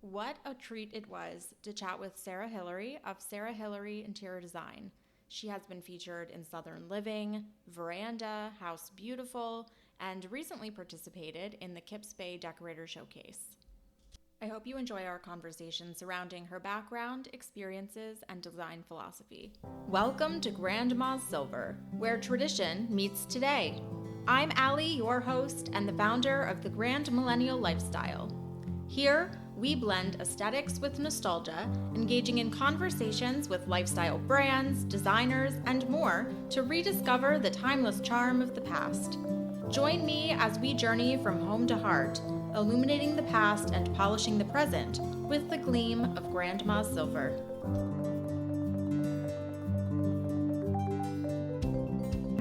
What a treat it was to chat with Sara Hillery of Sara Hillery Interior Design. She has been featured in Southern Living, Veranda, House Beautiful, and recently participated in the Kips Decorator Showcase. I hope you enjoy our conversation surrounding her background, experiences, and design philosophy. Welcome to Grandma's Silver, where tradition meets today. I'm Allie, your host and the founder of the Grand Millennial Lifestyle. Here, we blend aesthetics with nostalgia, engaging in conversations with lifestyle brands, designers, and more to rediscover the timeless charm of the past. Join me as we journey from home to heart, illuminating the past and polishing the present with the gleam of Grandma's silver.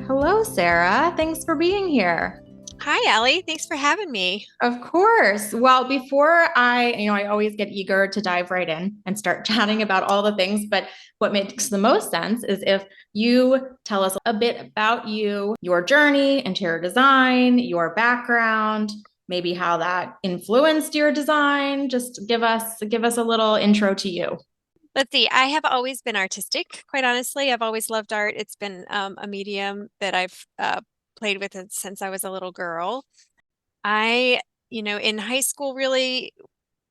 Hello, Sara. Thanks for being here. Hi, Allie. Thanks for having me. Of course. Well, before I always get eager to dive right in and start chatting about all the things, but what makes the most sense is if you tell us a bit about you, your journey, interior design, your background, maybe how that influenced your design. Just give us a little intro to you. Let's see. I have always been artistic, quite honestly. I've always loved art. It's been a medium that I've played with it since I was a little girl. In high school, really,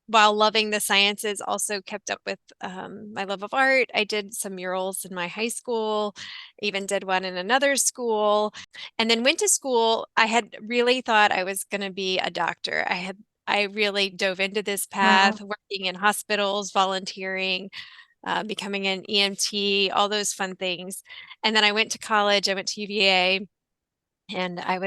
while loving the sciences, also kept up with my love of art. I did some murals in my high school, even did one in another school, and then went to school. I had really thought I was going to be a doctor. I really dove into this path, working in hospitals, volunteering, becoming an EMT, all those fun things. And then I went to college. I went to UVA, and I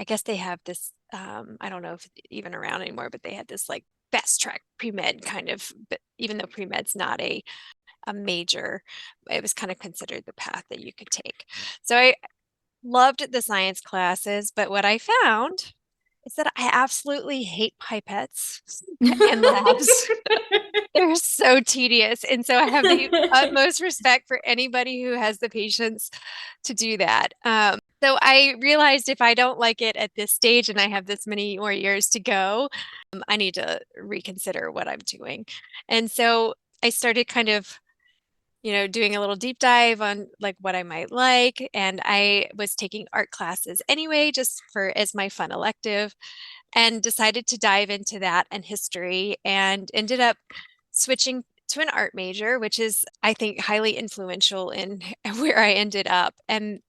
guess they have this, I don't know if it's even around anymore, but they had this like fast track pre-med kind of, but even though pre-med's not a major, it was kind of considered the path that you could take. So I loved the science classes, but what I found is that I absolutely hate pipettes and labs. They're so tedious. And so I have the utmost respect for anybody who has the patience to do that. So I realized if I don't like it at this stage and I have this many more years to go, I need to reconsider what I'm doing. And so I started kind of doing a little deep dive on like what I might like. And I was taking art classes anyway, just as my fun elective, and decided to dive into that and history, and ended up switching to an art major, which is, I think, highly influential in where I ended up. And,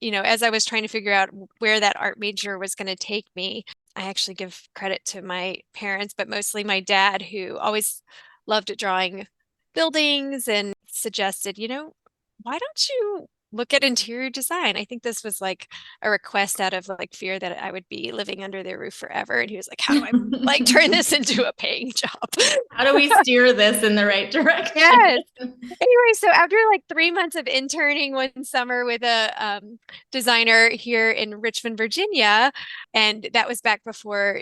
as I was trying to figure out where that art major was going to take me, I actually give credit to my parents, but mostly my dad, who always loved drawing buildings and suggested, why don't you look at interior design? I think this was like a request out of like fear that I would be living under their roof forever. And he was like, how do I like turn this into a paying job? How do we steer this in the right direction? Yes. Anyway, so after like 3 months of interning one summer with a designer here in Richmond, Virginia, and that was back before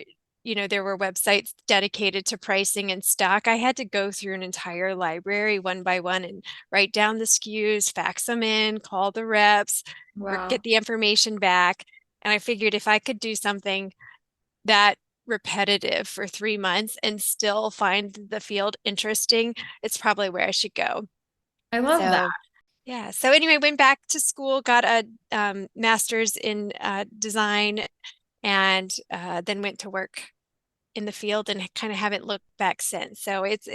there were websites dedicated to pricing and stock. I had to go through an entire library one by one and write down the SKUs, fax them in, call the reps, or get the information back. And I figured if I could do something that repetitive for 3 months and still find the field interesting, it's probably where I should go. I love that. Yeah. So anyway, went back to school, got a master's in design, and then went to work in the field and kind of haven't looked back since. So it's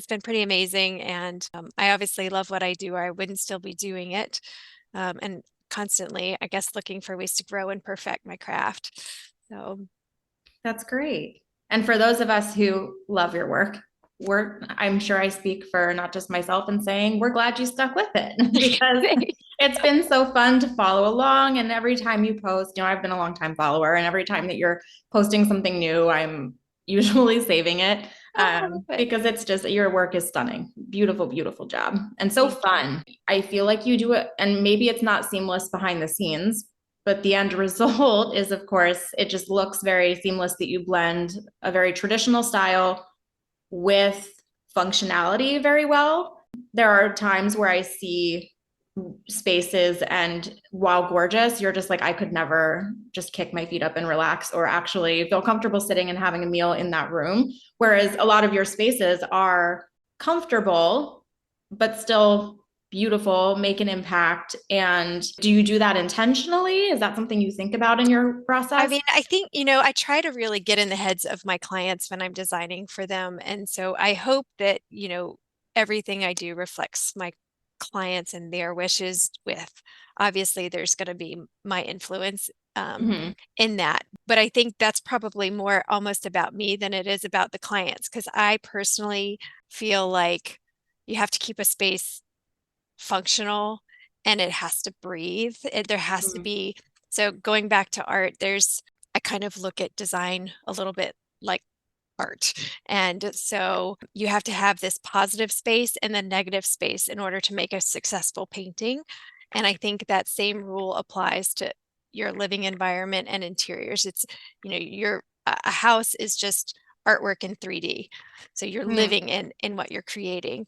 been pretty amazing. And I obviously love what I do, or I wouldn't still be doing it. And constantly, I guess, looking for ways to grow and perfect my craft. So that's great. And for those of us who love your work, I'm sure I speak for not just myself in saying we're glad you stuck with it, because it's been so fun to follow along. And every time you post, I've been a long time follower, and every time that you're posting something new, I'm usually saving it because it's just, your work is stunning. Beautiful, beautiful job. And so fun. I feel like you do it, and maybe it's not seamless behind the scenes, but the end result is, of course, it just looks very seamless that you blend a very traditional style with functionality very well. There are times where I see spaces, and while gorgeous, you're just like, I could never just kick my feet up and relax or actually feel comfortable sitting and having a meal in that room. Whereas a lot of your spaces are comfortable, but still beautiful, make an impact. And do you do that intentionally? Is that something you think about in your I process? mean, I think, I try to really get in the heads of my clients when I'm designing for them. And so I hope that, everything I do reflects my clients and their wishes with. Obviously, there's going to be my influence Mm-hmm. in that. But I think that's probably more almost about me than it is about the clients, because I personally feel like you have to keep a space functional and it has to breathe. There has to be, so going back to art, I kind of look at design a little bit like art. And so you have to have this positive space and then negative space in order to make a successful painting. And I think that same rule applies to your living environment and interiors. It's, a house is just artwork in 3D. So you're Mm-hmm. living in what you're creating.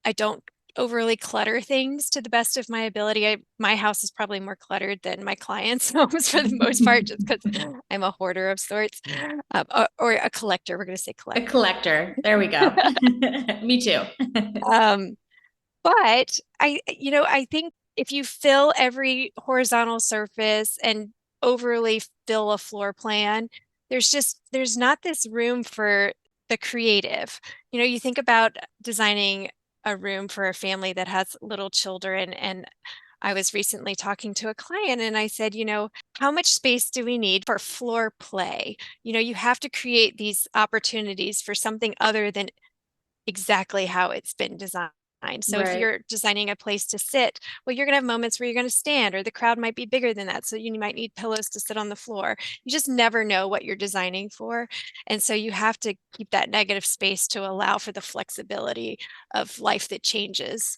I don't overly clutter things to the best of my ability. My house is probably more cluttered than my clients' homes for the most part, just because I'm a hoarder of sorts, or a collector. We're going to say A collector. collector. There we go. Me too. Um, but I think if you fill every horizontal surface and overly fill a floor plan, there's not this room for the creative. You think about designing a room for a family that has little children, and I was recently talking to a client and I said, how much space do we need for floor play? You have to create these opportunities for something other than exactly how it's been designed. So if Right. you're designing a place to sit, well, you're going to have moments where you're going to stand, or the crowd might be bigger than that. So you might need pillows to sit on the floor. You just never know what you're designing for. And so you have to keep that negative space to allow for the flexibility of life that changes.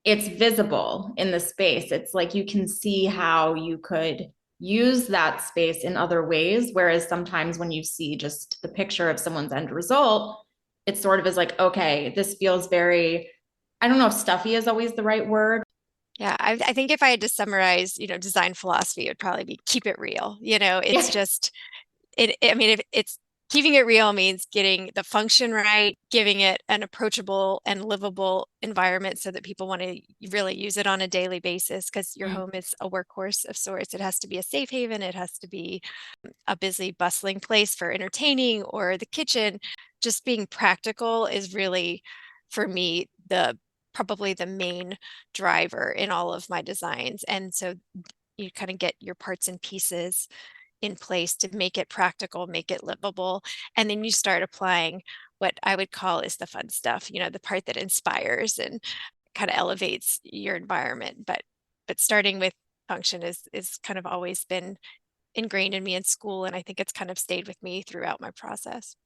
It's visible in the space. It's like you can see how you could use that space in other ways. Whereas sometimes when you see just the picture of someone's end result, it sort of is like, okay, this feels very, I don't know if stuffy is always the right word. Yeah, I think if I had to summarize, design philosophy, it would probably be keep it real. It's Yeah. just I mean, if it's keeping it real means getting the function right, giving it an approachable and livable environment so that people want to really use it on a daily basis, because your home is a workhorse of sorts. It has to be a safe haven. It has to be a busy, bustling place for entertaining, or the kitchen. Just being practical is really, for me, probably the main driver in all of my designs. And so you kind of get your parts and pieces in place to make it practical, make it livable. And then you start applying what I would call is the fun stuff, the part that inspires and kind of elevates your environment. But starting with function is kind of always been ingrained in me in school. And I think it's kind of stayed with me throughout my process.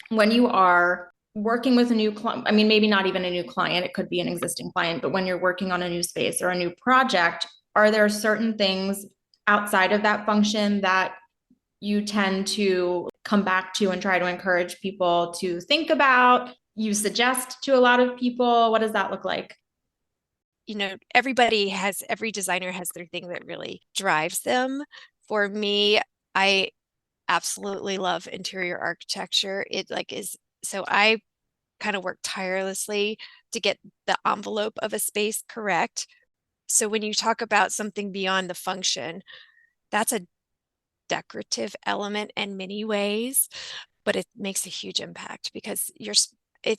When you are working with a new client, I mean, maybe not even a new client, it could be an existing client, but when you're working on a new space or a new project, are there certain things outside of that function that you tend to come back to and try to encourage people to think about? You suggest to a lot of people? What does that look like? Every designer has their thing that really drives them. For me, I absolutely love interior architecture. It like is so I kind of work tirelessly to get the envelope of a space correct. So when you talk about something beyond the function, that's a decorative element in many ways, but it makes a huge impact because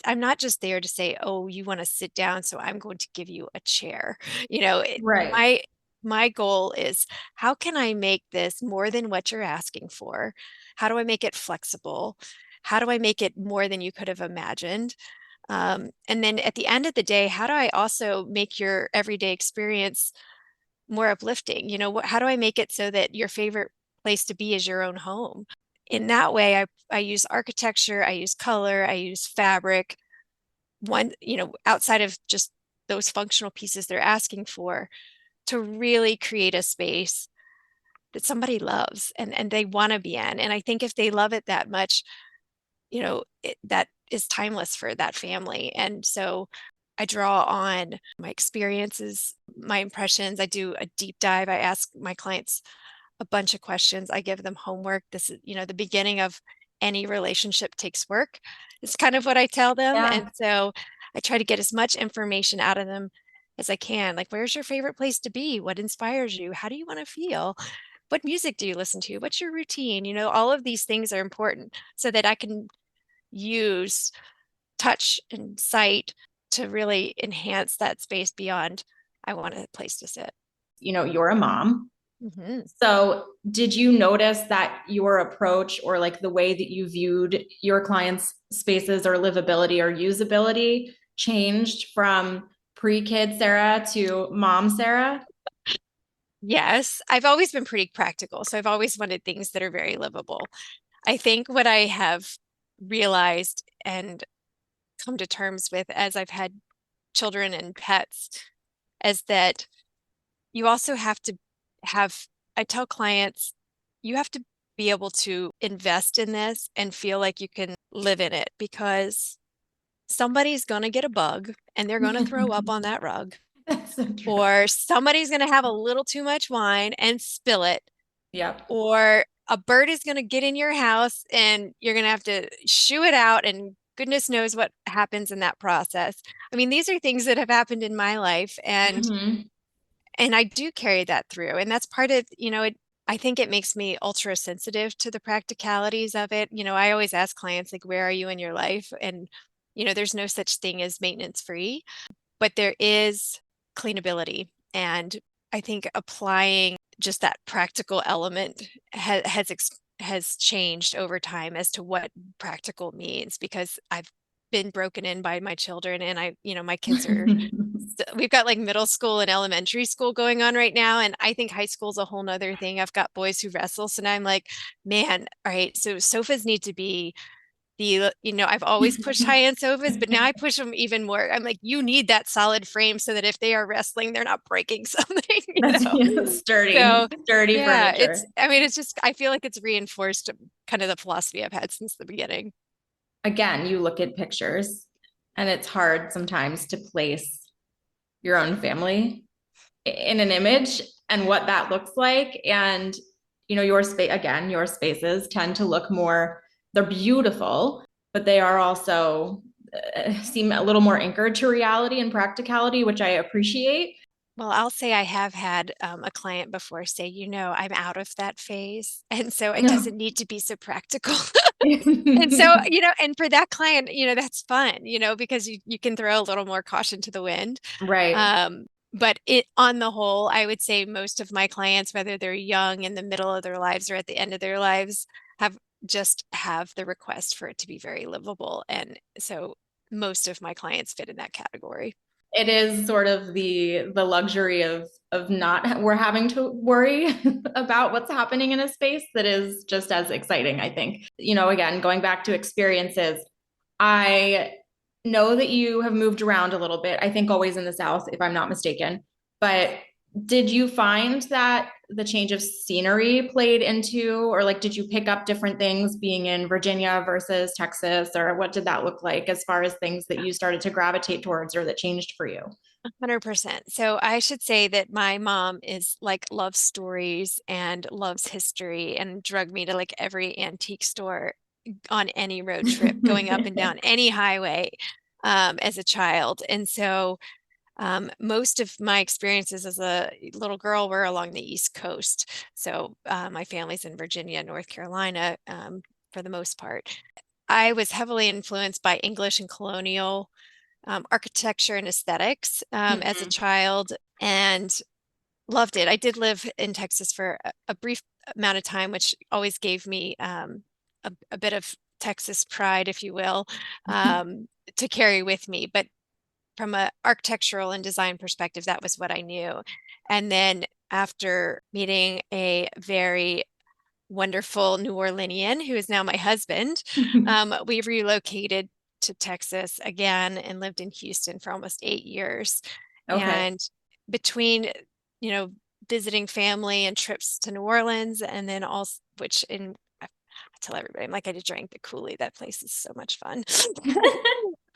I'm not just there to say, oh, you want to sit down, so I'm going to give you a chair. Right. My goal is, how can I make this more than what you're asking for? How do I make it flexible? How do I make it more than you could have imagined? And then at the end of the day, how do I also make your everyday experience more uplifting? How do I make it so that your favorite place to be is your own home? In that way, I use architecture, I use color, I use fabric, outside of just those functional pieces they're asking for, to really create a space that somebody loves and they want to be in. And I think if they love it that much, that is timeless for that family. And so I draw on my experiences, my impressions. I do a deep dive. I ask my clients a bunch of questions. I give them homework. This is, the beginning of any relationship takes work. It's kind of what I tell them. Yeah. And so I try to get as much information out of them as I can. Like, where's your favorite place to be? What inspires you? How do you want to feel? What music do you listen to? What's your routine? All of these things are important so that I can use touch and sight to really enhance that space beyond I want a place to sit. You're a mom. Mm-hmm. So did you notice that your approach or like the way that you viewed your clients' spaces or livability or usability changed from pre-kid Sarah to mom Sarah? Yes, I've always been pretty practical. So I've always wanted things that are very livable. I think what I have realized and come to terms with as I've had children and pets is that you also have to have, I tell clients, you have to be able to invest in this and feel like you can live in it because somebody's going to get a bug and they're going to throw up on that rug, That's so true. or somebody's going to have a little too much wine and spill it, Yep. or a bird is going to get in your house and you're going to have to shoo it out, and goodness knows what happens in that process. I mean, these are things that have happened in my life, and Mhm. I do carry that through. And that's part of, I think it makes me ultra sensitive to the practicalities of it. I always ask clients, like, where are you in your life? And, there's no such thing as maintenance free, but there is cleanability. And I think applying just that practical element has changed over time as to what practical means, because I've been broken in by my children, and my kids are, we've got like middle school and elementary school going on right now. And I think high school is a whole nother thing. I've got boys who wrestle. So now I'm like, man, all right, so sofas need to be I've always pushed high-end sofas, but now I push them even more. I'm like, you need that solid frame so that if they are wrestling, they're not breaking something, That's So sturdy yeah, furniture. it's just, I feel like it's reinforced kind of the philosophy I've had since the beginning. Again, you look at pictures and it's hard sometimes to place your own family in an image and what that looks like. And, your spaces tend to look more, they're beautiful, but they are also seem a little more anchored to reality and practicality, which I appreciate. Well, I'll say I have had a client before say, I'm out of that phase. And so it doesn't need to be so practical. And so, and for that client, that's fun, because you can throw a little more caution to the wind. Right. But on the whole, I would say most of my clients, whether they're young, in the middle of their lives, or at the end of their lives, have the request for it to be very livable. And so most of my clients fit in that category. It is sort of the luxury of not we're having to worry about what's happening in a space that is just as exciting, I think. Again, going back to experiences, I know that you have moved around a little bit. I think always in the South, if I'm not mistaken. But did you find that the change of scenery played into, or like, did you pick up different things being in Virginia versus Texas, or what did that look like as far as things that you started to gravitate towards or that changed for you? 100%. So I should say that my mom is like loves stories and loves history, and drug me to like every antique store on any road trip, going up and down any highway, as a child. And so most of my experiences as a little girl were along the East Coast. So my family's in Virginia, North Carolina, for the most part. I was heavily influenced by English and colonial architecture and aesthetics as a Mhm. child, and loved it. I did live in Texas for a brief amount of time, which always gave me a bit of Texas pride, if you will, to carry with me. But from an architectural and design perspective, that was what I knew. And then after meeting a very wonderful New Orleanian, who is now my husband, we relocated to Texas again and lived in Houston for almost 8 years. Okay. And between, you know, visiting family and trips to New Orleans, and then also, I tell everybody, I'm like, I just drank the Kool-Aid. That place is so much fun.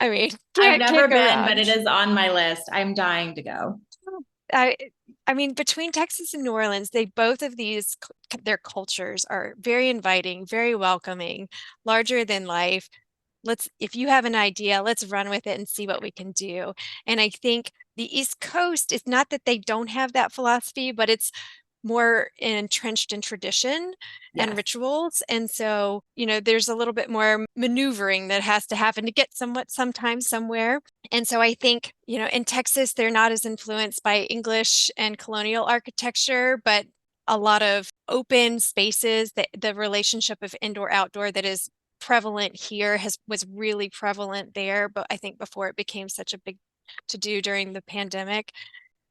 I mean, I've can't never go been, but wrong. it is on my list. I'm dying to go. I I mean, between Texas and New Orleans, they both of these their cultures are very inviting, very welcoming, larger than life. If you have an idea, let's run with it and see what we can do. And I think the East Coast is not that they don't have that philosophy, but it's more entrenched in tradition and Yes. rituals. And so, there's a little bit more maneuvering that has to happen to get sometimes somewhere. And so I think, in Texas, they're not as influenced by English and colonial architecture, but a lot of open spaces, the relationship of indoor outdoor that is prevalent here was really prevalent there. But I think before it became such a big to do during the pandemic,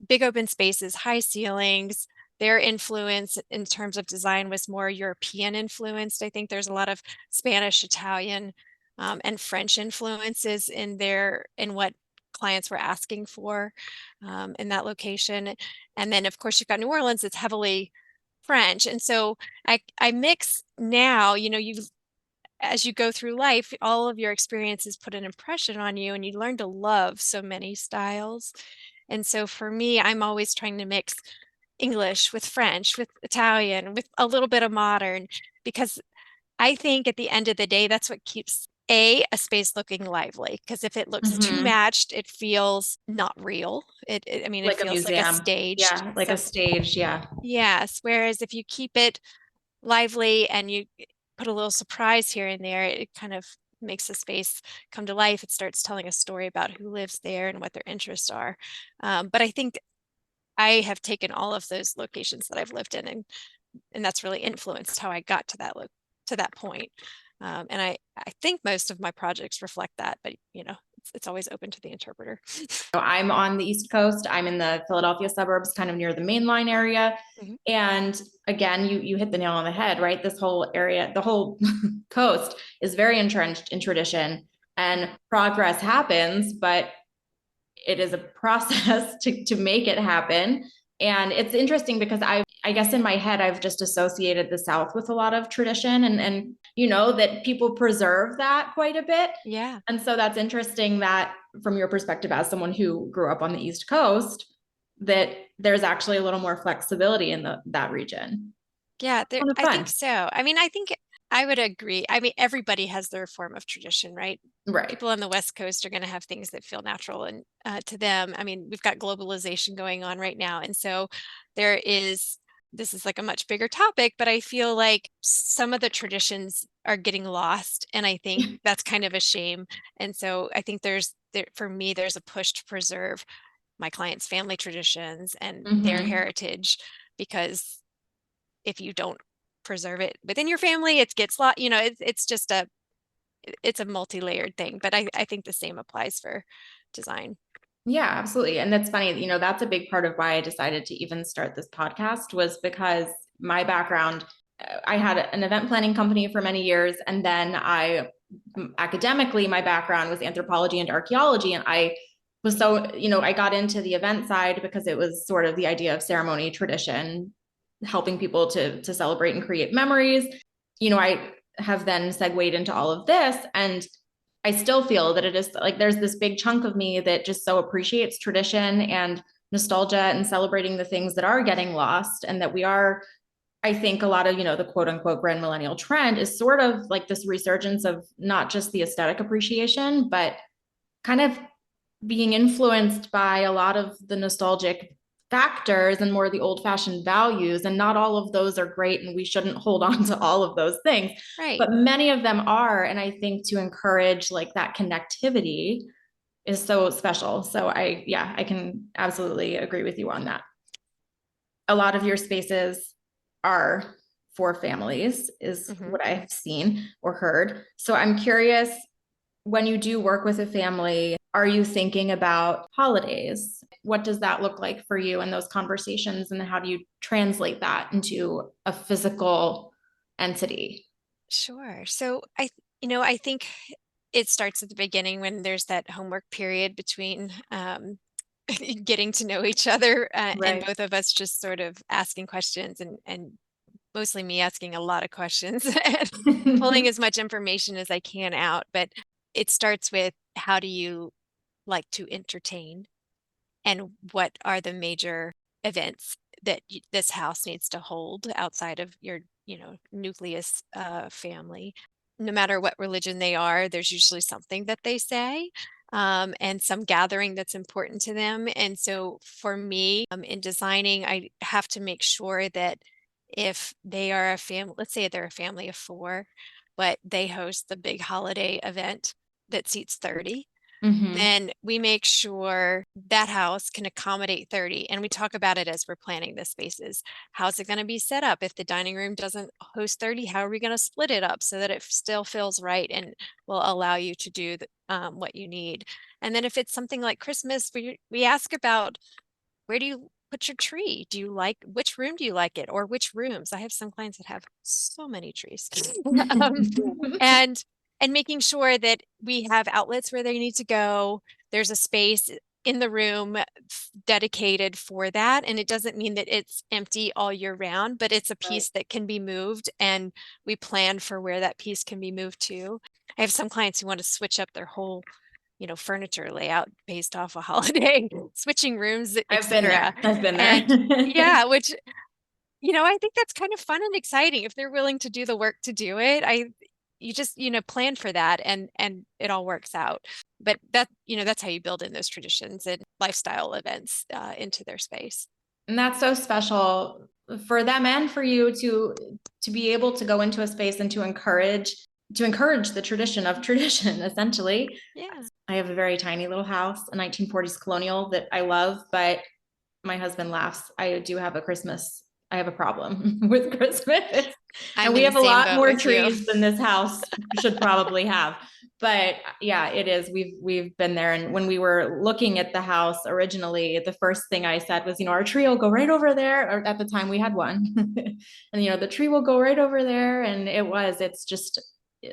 big open spaces, high ceilings. Their influence in terms of design was more European influenced. I think there's a lot of Spanish, Italian, and French influences in what clients were asking for in that location. And then, of course, you've got New Orleans. It's heavily French, and so I mix now. As you go through life, all of your experiences put an impression on you, and you learn to love so many styles. And so for me, I'm always trying to mix English with French, with Italian, with a little bit of modern, because I think at the end of the day, that's what keeps a space looking lively. Because if it looks too Hmm. matched, it feels not real. I mean, it Like a feels like a museum. staged. Yeah, like a So stage. Yeah. yes, whereas if you keep it lively and you put a little surprise here and there, it kind of makes the space come to life. It starts telling a story about who lives there and what their interests are. But I think I have taken all of those locations that I've lived in, and that's really influenced how I got to that point. And I think most of my projects reflect that, but it's always open to the interpreter. I'm on the East Coast. I'm in the Philadelphia suburbs, kind of near the main line area. Mhm. And again, you hit the nail on the head, right? This whole area, the whole coast is very entrenched in tradition, and progress happens, but it is a process to make it happen. And it's interesting because I guess in my head, I've just associated the South with a lot of tradition, and that people preserve that quite a bit. Yeah. And so that's interesting that from your perspective as someone who grew up on the East Coast, that there's actually a little more flexibility in that region. Yeah, Kind of I think fun. so. I mean, I think I would agree. I mean, everybody has their form of tradition, right? Right. People on the West Coast are going to have things that feel natural and to them. I mean, we've got globalization going on right now, and so this is like a much bigger topic, but I feel like some of the traditions are getting lost, and I think that's kind of a shame. And so I think for me, there's a push to preserve my clients' family traditions and their Mm-hmm. heritage, because if you don't preserve it within your family, it gets lost. It's a multi-layered thing, but I think the same applies for design. Yeah, absolutely. And that's funny, that's a big part of why I decided to even start this podcast, was because my background, I had an event planning company for many years. And then academically, my background was anthropology and archaeology. And I was I got into the event side because it was sort of the idea of ceremony, tradition, helping people to celebrate and create memories. I have then segued into all of this, and I still feel that it is like there's this big chunk of me that just so appreciates tradition and nostalgia and celebrating the things that are getting lost, and that we are, I think a lot of, the quote unquote grand millennial trend is sort of like this resurgence of not just the aesthetic appreciation, but kind of being influenced by a lot of the nostalgic factors and more the old fashioned values. And not all of those are great, and we shouldn't hold on to all of those things, Right. but many of them are. And I think to encourage like that connectivity is so special. So I can absolutely agree with you on that. A lot of your spaces are for families, is Hmm. what I've seen or heard. So I'm curious, when you do work with a family, are you thinking about holidays? What does that look like for you in those conversations? And how do you translate that into a physical entity? Sure. So I think it starts at the beginning when there's that homework period between getting to know each other, and Right. both of us just sort of asking questions, and mostly me asking a lot of questions and pulling as much information as I can out. But it starts with how do you like to entertain? And what are the major events that this house needs to hold outside of your, nucleus family? No matter what religion they are, there's usually something that they say, and some gathering that's important to them. And so for me, in designing, I have to make sure that if they are a family, let's say they're a family of four, but they host the big holiday event that seats 30, Mm-hmm. then we make sure that house can accommodate 30. And we talk about it as we're planning the spaces. How's it going to be set up? If the dining room doesn't host 30, how are we going to split it up so that it still feels right and will allow you to do what you need? And then if it's something like Christmas, we ask about, where do you put your tree? Do you like, which room do you like it? Or which rooms? I have some clients that have so many trees. um, and and making sure that we have outlets where they need to go. There's a space in the room dedicated for that. And it doesn't mean that it's empty all year round, but it's a Right. piece that can be moved, and we plan for where that piece can be moved to. I have some clients who want to switch up their whole, furniture layout based off a holiday, switching rooms, I've been etc. there. I've been there. And yeah, which, I think that's kind of fun and exciting if they're willing to do the work to do it. You just, plan for that, and it all works out. But that's how you build in those traditions and lifestyle events into their space. And that's so special for them and for you to be able to go into a space and to encourage the tradition of tradition, essentially. Yeah. I have a very tiny little house, a 1940s colonial that I love, but my husband laughs. I have a problem with Christmas. And I'm we in the have a same lot boat more with you. trees than this house should probably have. But yeah, it is. We've been there. And when we were looking at the house originally, the first thing I said was, our tree will go right over there. Or at the time we had one. And the tree will go right over there. And it's just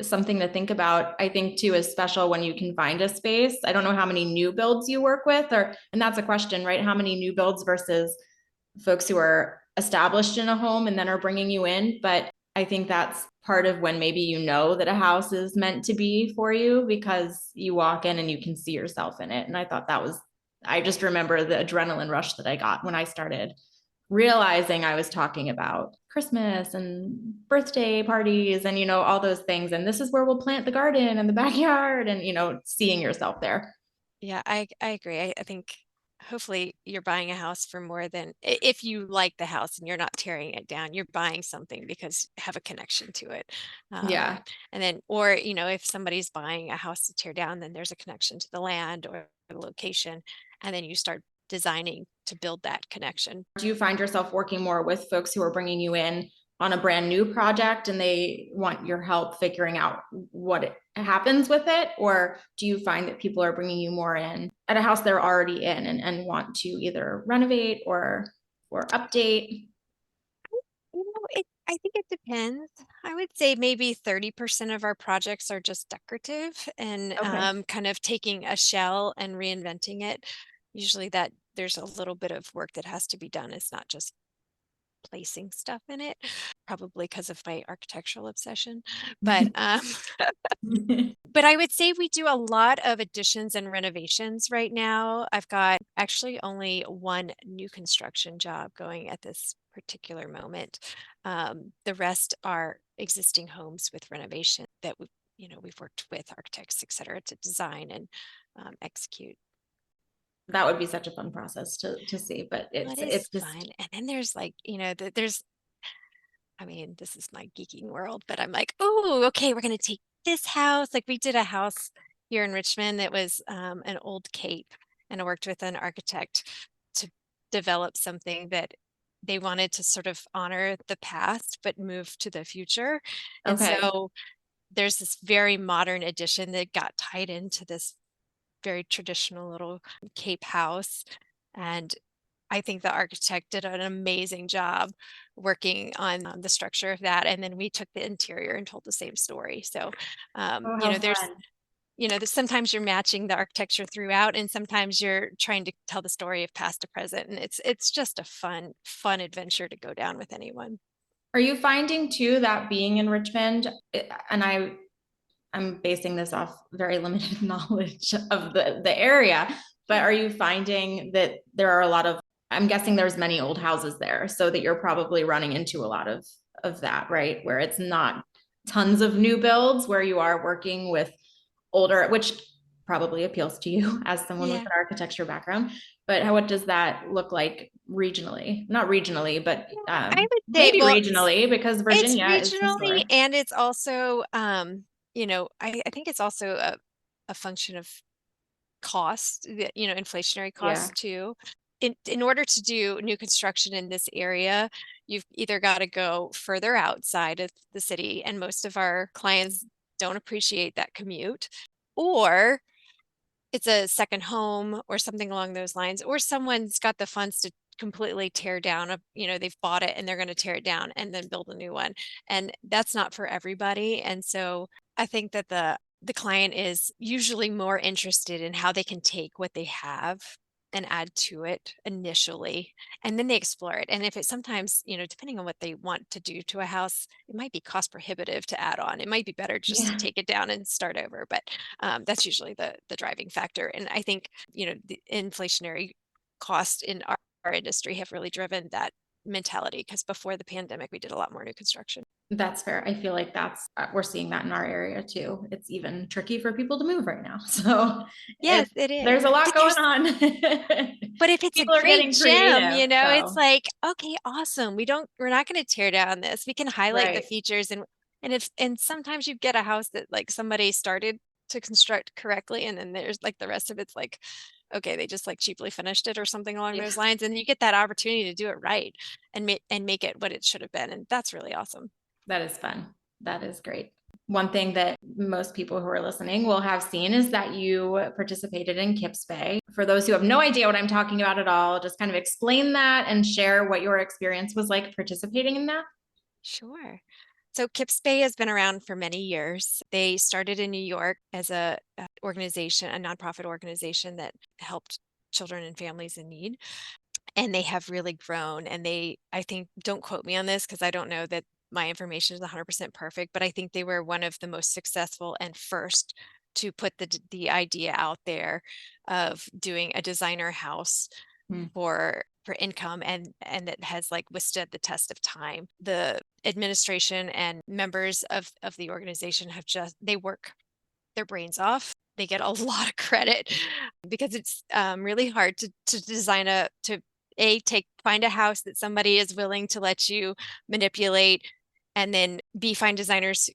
something to think about. I think too is special when you can find a space. I don't know how many new builds you work with, and that's a question, right? How many new builds versus folks who are established in a home and then are bringing you in. But I think that's part of when maybe that a house is meant to be for you, because you walk in and you can see yourself in it. And I just remember the adrenaline rush that I got when I started realizing I was talking about Christmas and birthday parties and, all those things. And this is where we'll plant the garden and the backyard and, seeing yourself there. Yeah, I agree. I think hopefully you're buying a house for more than, if you like the house and you're not tearing it down, you're buying something because you have a connection to it. Yeah. And then, or, if somebody's buying a house to tear down, then there's a connection to the land or the location. And then you start designing to build that connection. Do you find yourself working more with folks who are bringing you in on a brand new project and they want your help figuring out what happens with it? Or do you find that people are bringing you more in at a house they're already in and want to either renovate or update? I think it depends. I would say maybe 30% of our projects are just decorative and Okay. kind of taking a shell and reinventing it. Usually that there's a little bit of work that has to be done. It's not just placing stuff in it, probably because of my architectural obsession. But but I would say we do a lot of additions and renovations right now. I've got actually only one new construction job going at this particular moment. The rest are existing homes with renovation that we've worked with architects, et cetera, to design and execute. That would be such a fun process to see, but Well, it it's is just, fun. And then there's like, there's, I mean, this is my geeking world, but I'm like, oh, okay, we're going to take this house. Like we did a house here in Richmond that was an old cape, and I worked with an architect to develop something that they wanted to sort of honor the past, but move to the future. And okay. so there's this very modern addition that got tied into this very traditional little cape house. And I think the architect did an amazing job working on the structure of that. And then we took the interior and told the same story. So, Oh, how there's, fun. sometimes you're matching the architecture throughout, and sometimes you're trying to tell the story of past to present. And it's just a fun adventure to go down with anyone. Are you finding too that being in Richmond, and I'm I'm basing this off very limited knowledge of the area, but are you finding that there are a lot of, I'm guessing there's many old houses there, so that you're probably running into a lot of that, right? Where it's not tons of new builds, where you are working with older, which probably appeals to you as someone with Yeah. an architecture background. But what does that look like regionally? Not regionally, but I would say, maybe well, regionally, because it's Virginia is regionally, historic. and it's also, I think it's also a function of cost, inflationary Yeah. costs too. In order to do new construction in this area, you've either got to go further outside of the city, and most of our clients don't appreciate that commute, or it's a second home or something along those lines, or someone's got the funds to completely tear down they've bought it and they're going to tear it down and then build a new one. And that's not for everybody. And so I think that the client is usually more interested in how they can take what they have and add to it initially, and then they explore it. And if it's sometimes, depending on what they want to do to a house, it might be cost prohibitive to add on. It might be better just to Yeah. take it down and start over. But that's usually the driving factor. And I think, the inflationary cost in our industry have really driven that mentality, because before the pandemic, we did a lot more new construction. That's fair. I feel like we're seeing that in our area too. It's even tricky for people to move right now. So Yes, it is. there's a lot But going on. if it's a People are great getting gem, creative. it's So, like, okay, awesome. We're not going to tear down this. We can highlight the right. features, and sometimes you get a house that like somebody started to construct correctly, and then there's like the rest of it's like, okay, they just like cheaply finished it or something along Yeah, those lines, and you get that opportunity to do it right and make it what it should have been, and that's really awesome. that is fun. That is great. One thing that most people who are listening will have seen is that you participated in Kips Bay. For those who have no idea what I'm talking about at all, just kind of explain that and share what your experience was like participating in that. Sure. So Kips Bay has been around for many years. They started in New York as a organization, a nonprofit organization that helped children and families in need. And they have really grown. And I think, don't quote me on this because I don't know that my information is 100% perfect, but I think they were one of the most successful and first to put the idea out there of doing a designer house Hmm. for income, and it has like withstood the test of time. The administration and members of the organization they work their brains off. They get a lot of credit because it's really hard to design to find a house that somebody is willing to let you manipulate, and then find designers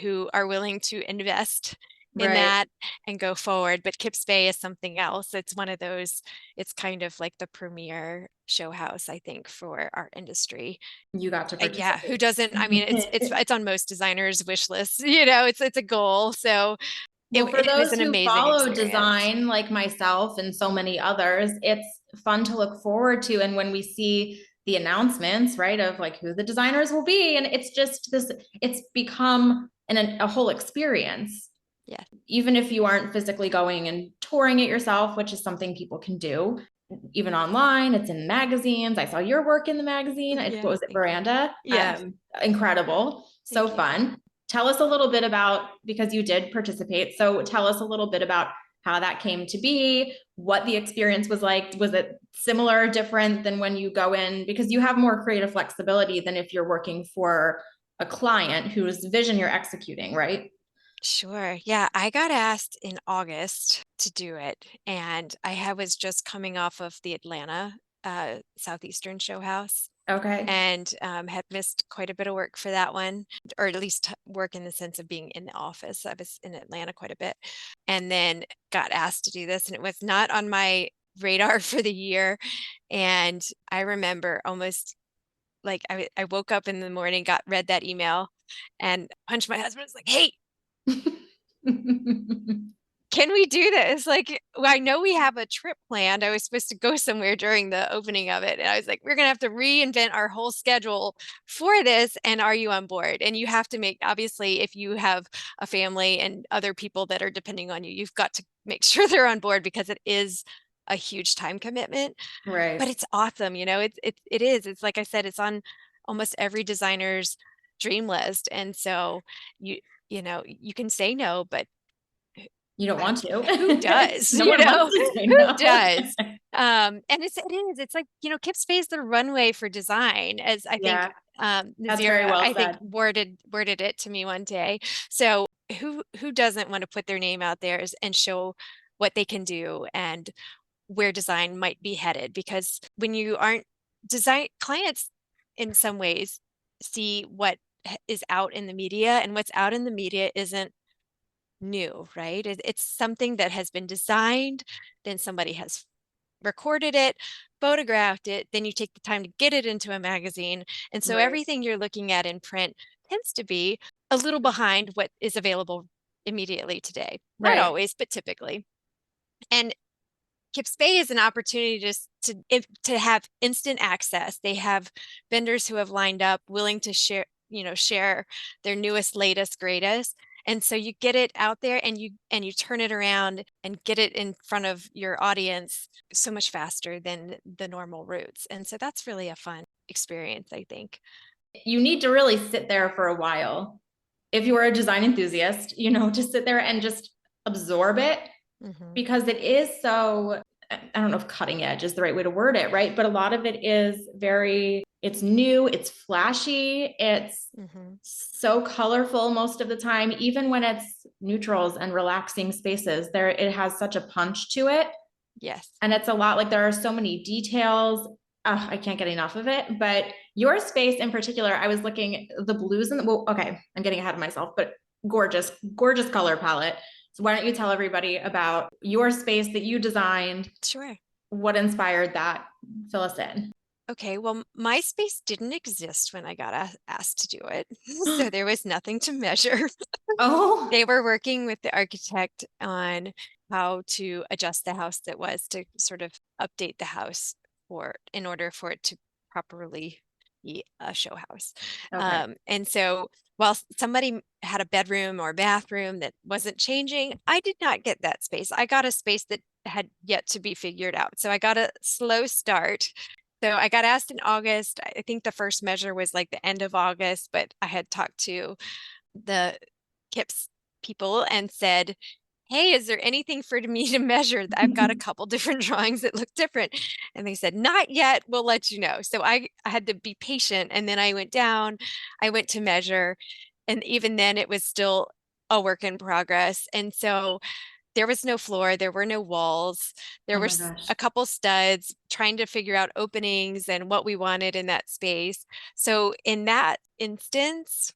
who are willing to invest in Right. that and go forward. But Kips Bay is something else. It's one of those, it's kind of like the premier show house, I think, for our industry. You got to Yeah, who participate. doesn't? I mean, it's on most designers' wish lists. It's a goal. So Well, for it was those an who amazing follow experience. design, like myself and so many others, it's fun to look forward to. And when we see the announcements, right, of like who the designers will be, and it's just this, it's become a whole experience. Yeah. Even if you aren't physically going and touring it yourself, which is something people can do, even online, it's in magazines. I saw your work in the magazine. What Yeah. was it, Thank you. Veranda? Yes. Incredible. So Thank you. fun. Tell us a little bit about, because you did participate. So tell us a little bit about how that came to be, what the experience was like. Was it similar, different than when you go in? Because you have more creative flexibility than if you're working for a client whose vision you're executing, right? Sure. Yeah, I got asked in August to do it, and was just coming off of the Atlanta Southeastern Show House, Okay. and had missed quite a bit of work for that one, or at least work in the sense of being in the office. I was in Atlanta quite a bit, and then got asked to do this, and it was not on my radar for the year. And I remember almost like I woke up in the morning, read that email, and punched my husband. I was like, "Hey, can we do this? Like, I know we have a trip planned. I was supposed to go somewhere during the opening of it. And I was like, we're going to have to reinvent our whole schedule for this. And are you on board?" And you have to obviously, if you have a family and other people that are depending on you, you've got to make sure they're on board, because it is a huge time commitment. But Right. it's awesome. It is. It's like I said, it's on almost every designer's dream list. And so you can say no, but You don't want to. who does, No one wants to say who no. does? And it's like, Kips pays the runway for design, as I think, Yeah, that's very Nazira, well I think said. worded it to me one day. So who doesn't want to put their name out there and show what they can do and where design might be headed? Because when you aren't design clients in some ways see what is out in the media, and what's out in the media isn't new, right? It's something that has been designed, then somebody has recorded it, photographed it, then you take the time to get it into a magazine. And so Right, everything you're looking at in print tends to be a little behind what is available immediately today. Not right, always, but typically. And Kips Bay is an opportunity to have instant access. They have vendors who have lined up willing to share their newest, latest, greatest. And so you get it out there, and you turn it around and get it in front of your audience so much faster than the normal routes. And so that's really a fun experience, I think. you need to really sit there for a while. If you are a design enthusiast, to sit there and just absorb it, Mm-hmm. because it is so, I don't know if cutting edge is the right way to word it, right? But a lot of it is it's new, it's flashy, it's Mm-hmm. so colorful most of the time, even when it's neutrals and relaxing spaces, it has such a punch to it. Yes. And it's a lot, like there are so many details. I can't get enough of it. But your space in particular, I was looking the blues and well, okay, I'm getting ahead of myself, but gorgeous, gorgeous color palette. So why don't you tell everybody about your space that you designed? Sure. What inspired that? Fill us in. Okay, well, my space didn't exist when I got asked to do it, so there was nothing to measure. Oh, They were working with the architect on how to adjust the house that was to sort of update the house in order for it to properly be a show house. okay. And so while somebody had a bedroom or bathroom that wasn't changing, I did not get that space. I got a space that had yet to be figured out. So I got a slow start. So I got asked in August. I think the first measure was like the end of August, but I had talked to the Kips people and said, hey, is there anything for me to measure? I've got a couple different drawings that look different. And they said, not yet, we'll let you know. So I had to be patient. And then I went down, I went to measure. And even then it was still a work in progress. And so there was no floor, there were no walls, there Oh were my gosh. a couple studs, trying to figure out openings and what we wanted in that space. So in that instance,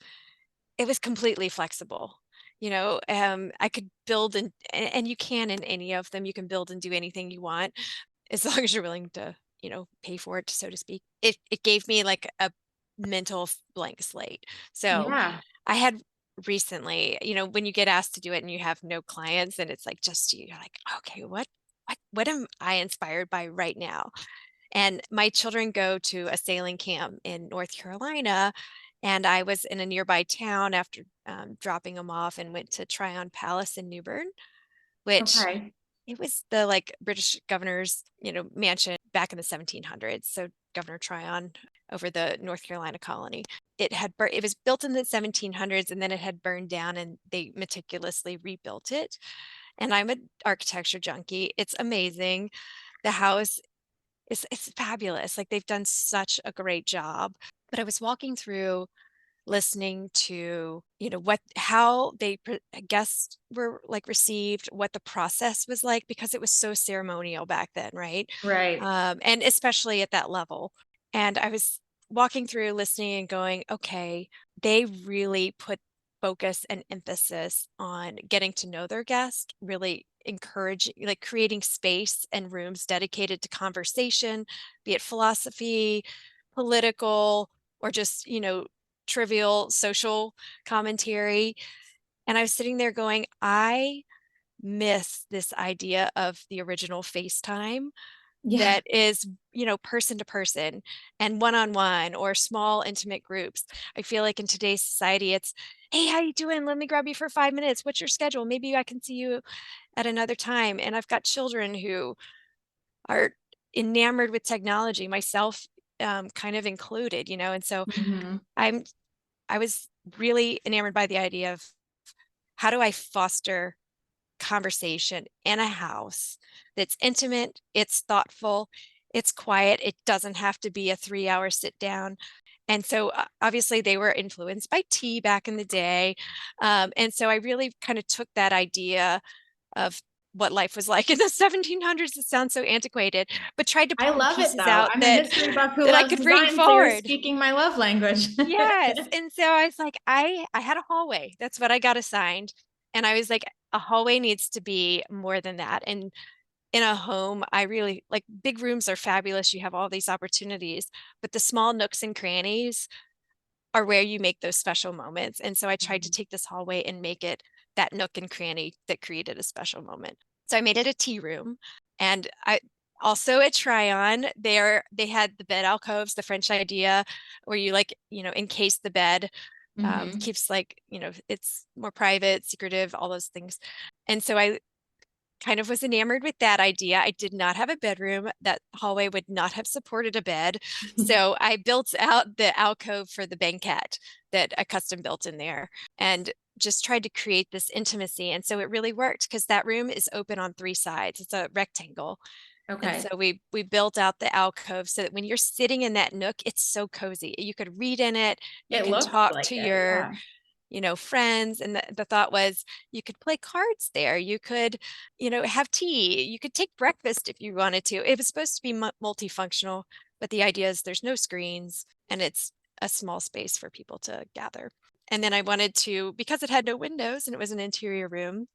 it was completely flexible. I could build and you can in any of them, you can build and do anything you want as long as you're willing to, pay for it, so to speak. It gave me like a mental blank slate. So Yeah. I had recently, when you get asked to do it and you have no clients and it's like just you're like, okay, what am I inspired by right now? And my children go to a sailing camp in North Carolina, and I was in a nearby town after dropping them off and went to Tryon Palace in Newbern, which Okay. it was the like British governor's, mansion back in the 1700s. So Governor Tryon over the North Carolina colony. It was built in the 1700s, and then it had burned down and they meticulously rebuilt it. And I'm an architecture junkie. It's amazing. The house it's fabulous. Like they've done such a great job. But I was walking through listening to, how guests were like received, what the process was like, because it was so ceremonial back then, right? Right. And especially at that level. And I was walking through listening and going, okay, they really put focus and emphasis on getting to know their guest, really encouraging, like creating space and rooms dedicated to conversation, be it philosophy, political, or just, trivial social commentary. And I was sitting there going, I miss this idea of the original FaceTime Yeah. that is, person to person and one-on-one or small intimate groups. I feel like in today's society, it's, hey, how you doing? Let me grab you for 5 minutes. What's your schedule? Maybe I can see you at another time. And I've got children who are enamored with technology, myself kind of included, and so Mhm. I was really enamored by the idea of how do I foster conversation in a house that's intimate, it's thoughtful, it's quiet, it doesn't have to be a 3-hour sit down. And so obviously they were influenced by tea back in the day. And so I really kind of took that idea of what life was like in the 1700s. It sounds so antiquated, but tried to I pull love it pieces though. out I'm a that history buff who that I loves could bring design, so you're forward. speaking my love language. Yes. And so I was like, I had a hallway. That's what I got assigned. And I was like, a hallway needs to be more than that. And in a home, I really like big rooms are fabulous. You have all these opportunities, but the small nooks and crannies are where you make those special moments. And so I tried to take this hallway and make it that nook and cranny that created a special moment. So I made it a tea room, and I also a try on there. They had the bed alcoves, the French idea where you like, encase the bed, Hmm. keeps like, it's more private, secretive, all those things. And so I kind of was enamored with that idea. I did not have a bedroom. That hallway would not have supported a bed. So I built out the alcove for the banquette that I custom built in there and just tried to create this intimacy. And so it really worked because that room is open on 3 sides. It's a rectangle. And Okay. so we built out the alcove so that when you're sitting in that nook, it's so cozy. You could read in it, you It can looks talk like to it. your Yeah. friends. And the thought was you could play cards there. You could, have tea. You could take breakfast if you wanted to. It was supposed to be multifunctional, but the idea is there's no screens and it's a small space for people to gather. And then I wanted to, because it had no windows and it was an interior room,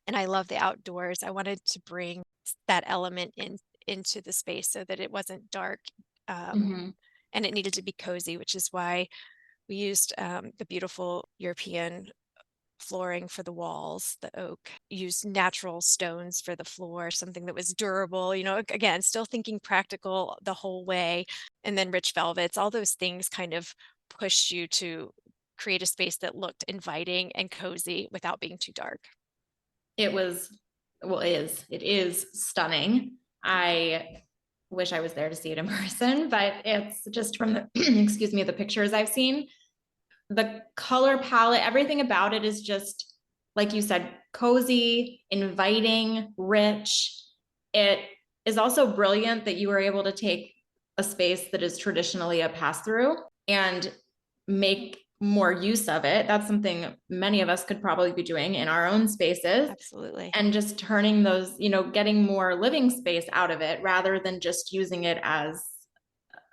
and I love the outdoors, I wanted to bring that element into the space so that it wasn't dark. Um, Hmm. and it needed to be cozy, which is why we used the beautiful European flooring for the walls, the oak, used natural stones for the floor, something that was durable, again, still thinking practical the whole way. And then rich velvets, all those things kind of pushed you to create a space that looked inviting and cozy without being too dark. It was, well, it is stunning. I wish I was there to see it in person, but it's just from the, excuse me, the pictures I've seen. The color palette, everything about it is just, like you said, cozy, inviting, rich. It is also brilliant that you were able to take a space that is traditionally a pass through and make more use of it. That's something many of us could probably be doing in our own spaces, Absolutely. and just turning those, getting more living space out of it rather than just using it as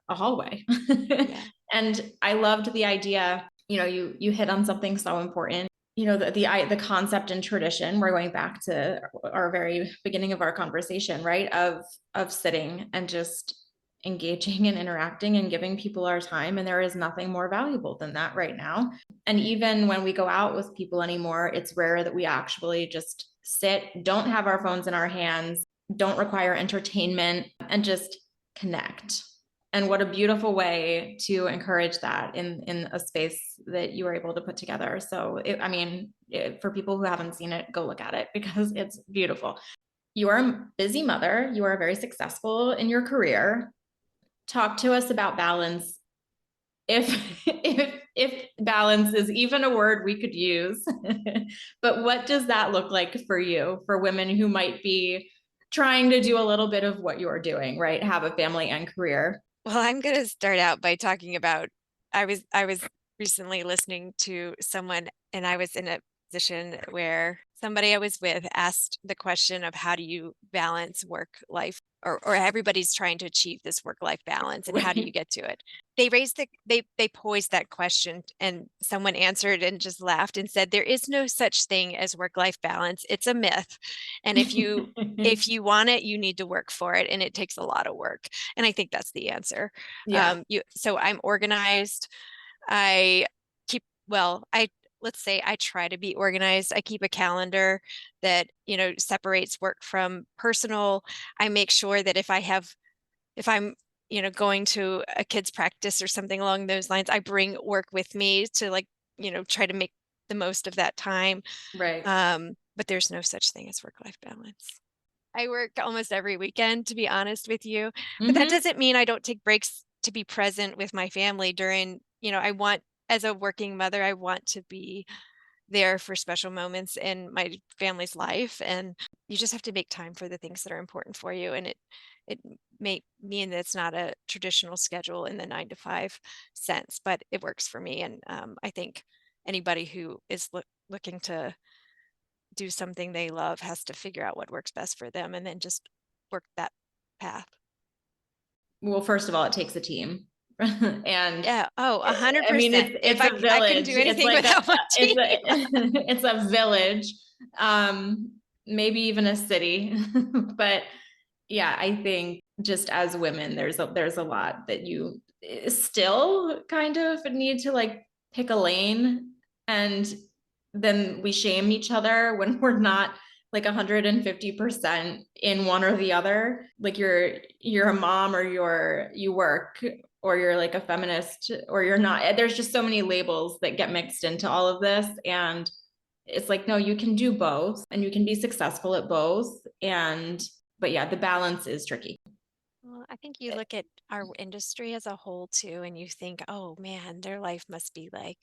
a hallway. Yeah. And I loved the idea, you hit on something so important. The concept and tradition. We're going back to our very beginning of our conversation, right? Of sitting and just engaging and interacting and giving people our time. And there is nothing more valuable than that right now. And even when we go out with people anymore, it's rare that we actually just sit, don't have our phones in our hands, don't require entertainment, and just connect. And what a beautiful way to encourage that in a space that you were able to put together. So for people who haven't seen it, go look at it because it's beautiful. You are a busy mother, you are very successful in your career. Talk to us about balance, if if balance is even a word we could use. But what does that look like for you, for women who might be trying to do a little bit of what you're doing, right? Have a family and career. Well, I'm going to start out by talking about I was recently listening to someone, and I was in a position where somebody I was with asked the question of how do you balance work life, or everybody's trying to achieve this work life balance, and how do you Right. get to it? They posed that question, and someone answered and just laughed and said there is no such thing as work life balance. It's a myth. And if you want it, you need to work for it, and it takes a lot of work. And I think that's the answer. Yeah. So I'm organized. I I let's say I try to be organized. I keep a calendar that, separates work from personal. I make sure that if I'm, going to a kid's practice or something along those lines, I bring work with me to like, try to make the most of that time. Right. But there's no such thing as work-life balance. I work almost every weekend, to be honest with you, but that Mm-hmm. doesn't mean I don't take breaks to be present with my family during, I want, as a working mother, I want to be there for special moments in my family's life, and you just have to make time for the things that are important for you. And it may mean that it's not a traditional schedule in the 9 to 5 sense, but it works for me. And I think anybody who is looking to do something they love has to figure out what works best for them and then just work that path. Well, first of all, it takes a team. And Yeah. Oh, I mean, 100%. If I couldn't do it's anything like without my it's team. a it's a village, maybe even a city. But yeah, I think just as women, there's a lot that you still kind of need to like pick a lane, and then we shame each other when we're not like 150% in one or the other. Like you're a mom, or you work, or you're like a feminist, or you're not. There's just so many labels that get mixed into all of this. And it's like, no, you can do both and you can be successful at both. But yeah, the balance is tricky. Well, I think you look at our industry as a whole too, and you think, oh man, their life must be like,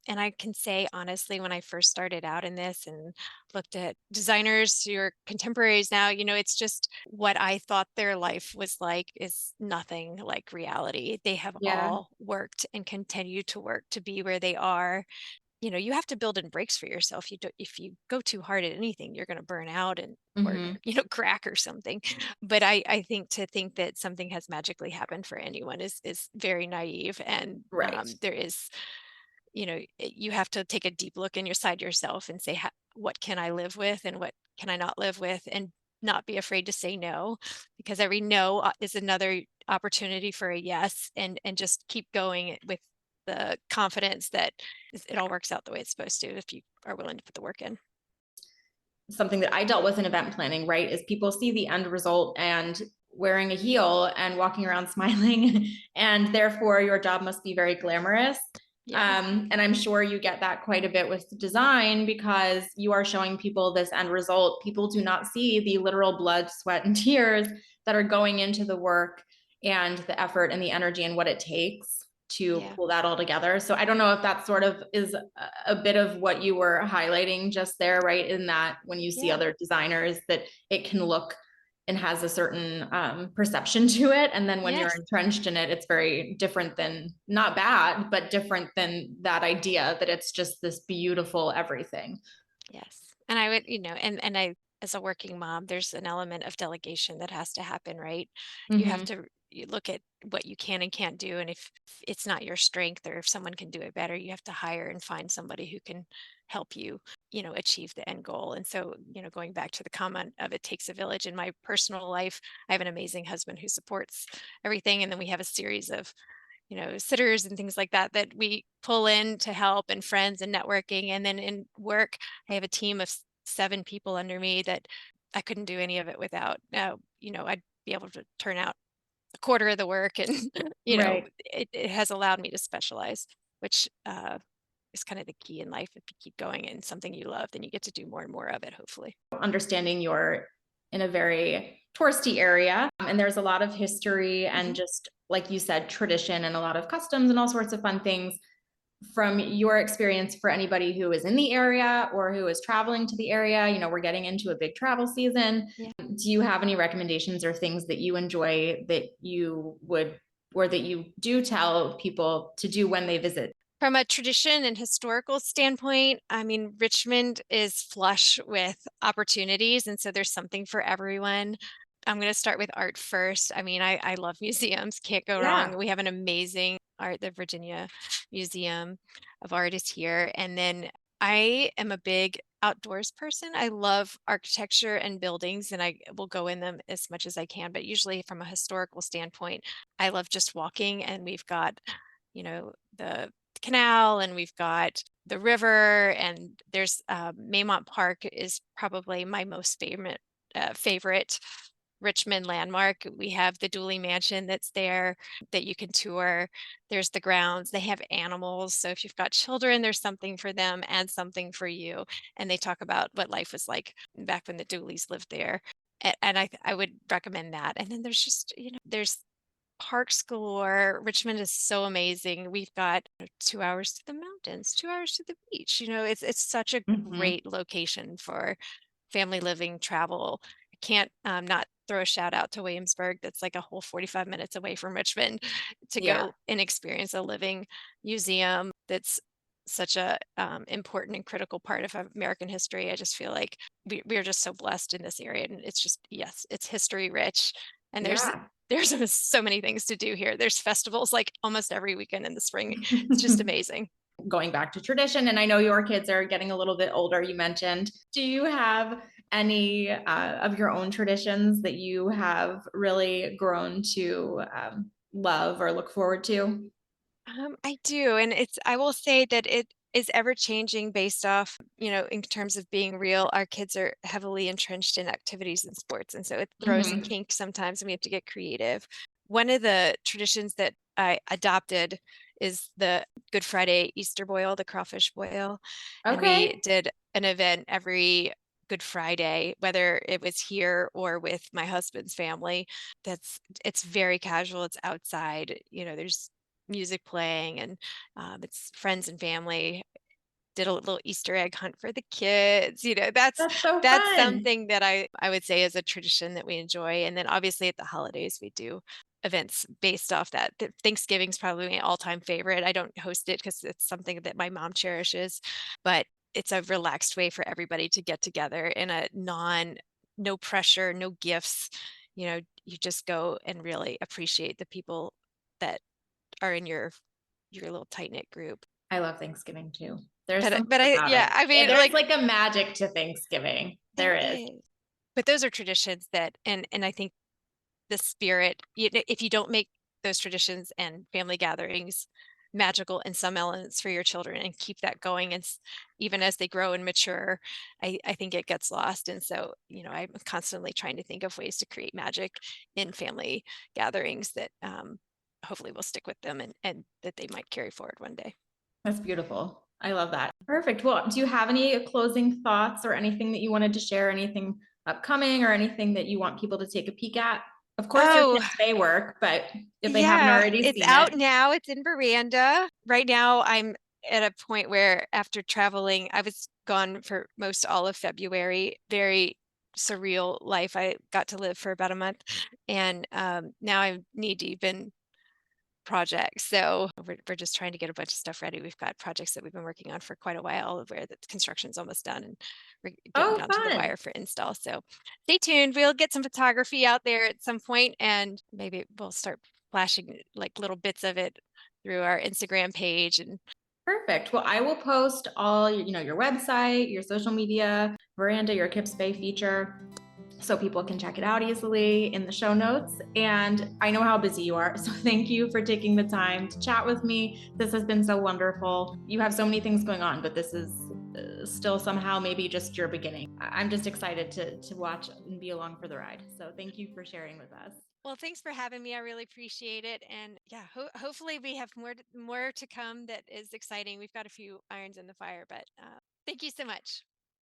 and I can say honestly, when I first started out in this and looked at designers who are contemporaries now, it's just what I thought their life was like is nothing like reality. They have Yeah. all worked and continue to work to be where they are. You have to build in breaks for yourself. If you go too hard at anything, you're going to burn out and or Mm-hmm. crack or something. But I think to think that something has magically happened for anyone is very naive. And Right. there is, you have to take a deep look inside yourself and say, what can I live with and what can I not live with, and not be afraid to say no, because every no is another opportunity for a yes, and just keep going with the confidence that it all works out the way it's supposed to if you are willing to put the work in. Something that I dealt with in event planning, right, is people see the end result and wearing a heel and walking around smiling, and therefore your job must be very glamorous. Yeah. And I'm sure you get that quite a bit with design, because you are showing people this end result. People do not see the literal blood, sweat, and tears that are going into the work, and the effort and the energy and what it takes to Yeah. pull that all together. So I don't know if that sort of is a bit of what you were highlighting just there, right? In that when you see Yeah. other designers, that it can look and has a certain perception to it. And then when you're Yes. entrenched in it, it's very different than, not bad, but different than that idea that it's just this beautiful everything. Yes. And I would, and I, as a working mom, there's an element of delegation that has to happen, right? You have Mm-hmm. to you look at what you can and can't do. And if it's not your strength, or if someone can do it better, you have to hire and find somebody who can help you, achieve the end goal. And so, going back to the comment of it takes a village, in my personal life, I have an amazing husband who supports everything. And then we have a series of sitters and things like that that we pull in to help, and friends and networking. And then in work, I have a team of 7 people under me that I couldn't do any of it without. I'd be able to turn out a quarter of the work, and Right. it has allowed me to specialize, which is kind of the key in life. If you keep going in something you love, then you get to do more and more of it, hopefully. Understanding you're in a very touristy area, and there's a lot of history and, Hmm. just like you said, tradition and a lot of customs and all sorts of fun things. From your experience, for anybody who is in the area or who is traveling to the area, we're getting into a big travel season. Yeah. Do you have any recommendations or things that you enjoy that you would, or that you do tell people to do when they visit? From a tradition and historical standpoint, I mean, Richmond is flush with opportunities, and so there's something for everyone. I'm going to start with art first. I mean, I love museums, can't go Yeah. wrong. We have an amazing art, the Virginia Museum of Art is here. And then I am a big outdoors person. I love architecture and buildings, and I will go in them as much as I can. But usually, from a historical standpoint, I love just walking, and we've got, the canal, and we've got the river, and there's Maymont Park is probably my most favorite Richmond landmark. We have the Dooley Mansion that's there that you can tour. There's the grounds. They have animals. So if you've got children, there's something for them and something for you. And they talk about what life was like back when the Dooleys lived there. And I would recommend that. And then there's just, there's parks galore. Richmond is so amazing. We've got 2 hours to the mountains, 2 hours to the beach. It's such a Hmm. great location for family living travel. I can't not throw a shout out to Williamsburg. That's like a whole 45 minutes away from Richmond to Yeah. go and experience a living museum that's such a important and critical part of American history. I just feel like we are just so blessed in this area, and it's just, yes, it's history rich, and Yeah. there's so many things to do here. There's festivals like almost every weekend in the spring. It's just amazing. Going back to tradition, and I know your kids are getting a little bit older, you mentioned. Do you have any of your own traditions that you have really grown to love or look forward to? I do, and I will say that it is ever changing based off, in terms of being real. Our kids are heavily entrenched in activities and sports, and so it throws a Hmm. kink sometimes, and we have to get creative. One of the traditions that I adopted is the Good Friday Easter boil, the crawfish boil, and we Okay. did an event every Good Friday, whether it was here or with my husband's family. It's very casual. It's outside. There's music playing, and it's friends and family. Did a little Easter egg hunt for the kids. That's so That's fun. something that I would say is a tradition that we enjoy. And then obviously at the holidays we do events based off that. Thanksgiving's probably my all-time favorite. I don't host it because it's something that my mom cherishes, but it's a relaxed way for everybody to get together in a no pressure, no gifts. You just go and really appreciate the people that are in your little tight knit group. I love Thanksgiving too. There's But something but I about yeah, it. I Yeah, mean, there's like, like a magic to Thanksgiving. there There is. is. But those are traditions that, and I think the spirit, if you don't make those traditions and family gatherings magical in some elements for your children and keep that going, and even as they grow and mature, I think it gets lost. And so, I'm constantly trying to think of ways to create magic in family gatherings that hopefully will stick with them, and that they might carry forward one day. That's beautiful. I love that. Perfect. Well, do you have any closing thoughts or anything that you wanted to share? Anything upcoming or anything that you want people to take a peek at? Of course, your Oh, Kips Bay work, but if they haven't yeah, already it's seen it. out now. It's in Veranda. Right now, I'm at a point where after traveling, I was gone for most all of February. Very surreal life. I got to live for about a month, and now I'm knee deep in projects. So we're just trying to get a bunch of stuff ready. We've got projects that we've been working on for quite a while where the construction's almost done, and we're getting Oh, down to the fun. wire for install. So stay tuned. We'll get some photography out there at some point, and maybe we'll start flashing like little bits of it through our Instagram page. And Perfect. Well, I will post all, your website, your social media, Veranda, your Kips Bay feature, so people can check it out easily in the show notes. And I know how busy you are, so thank you for taking the time to chat with me. This has been so wonderful. You have so many things going on, but this is still somehow maybe just your beginning. I'm just excited to watch and be along for the ride. So thank you for sharing with us. well, thanks for having me. I really appreciate it. And yeah, hopefully we have more to come that is exciting. We've got a few irons in the fire, but thank you so much.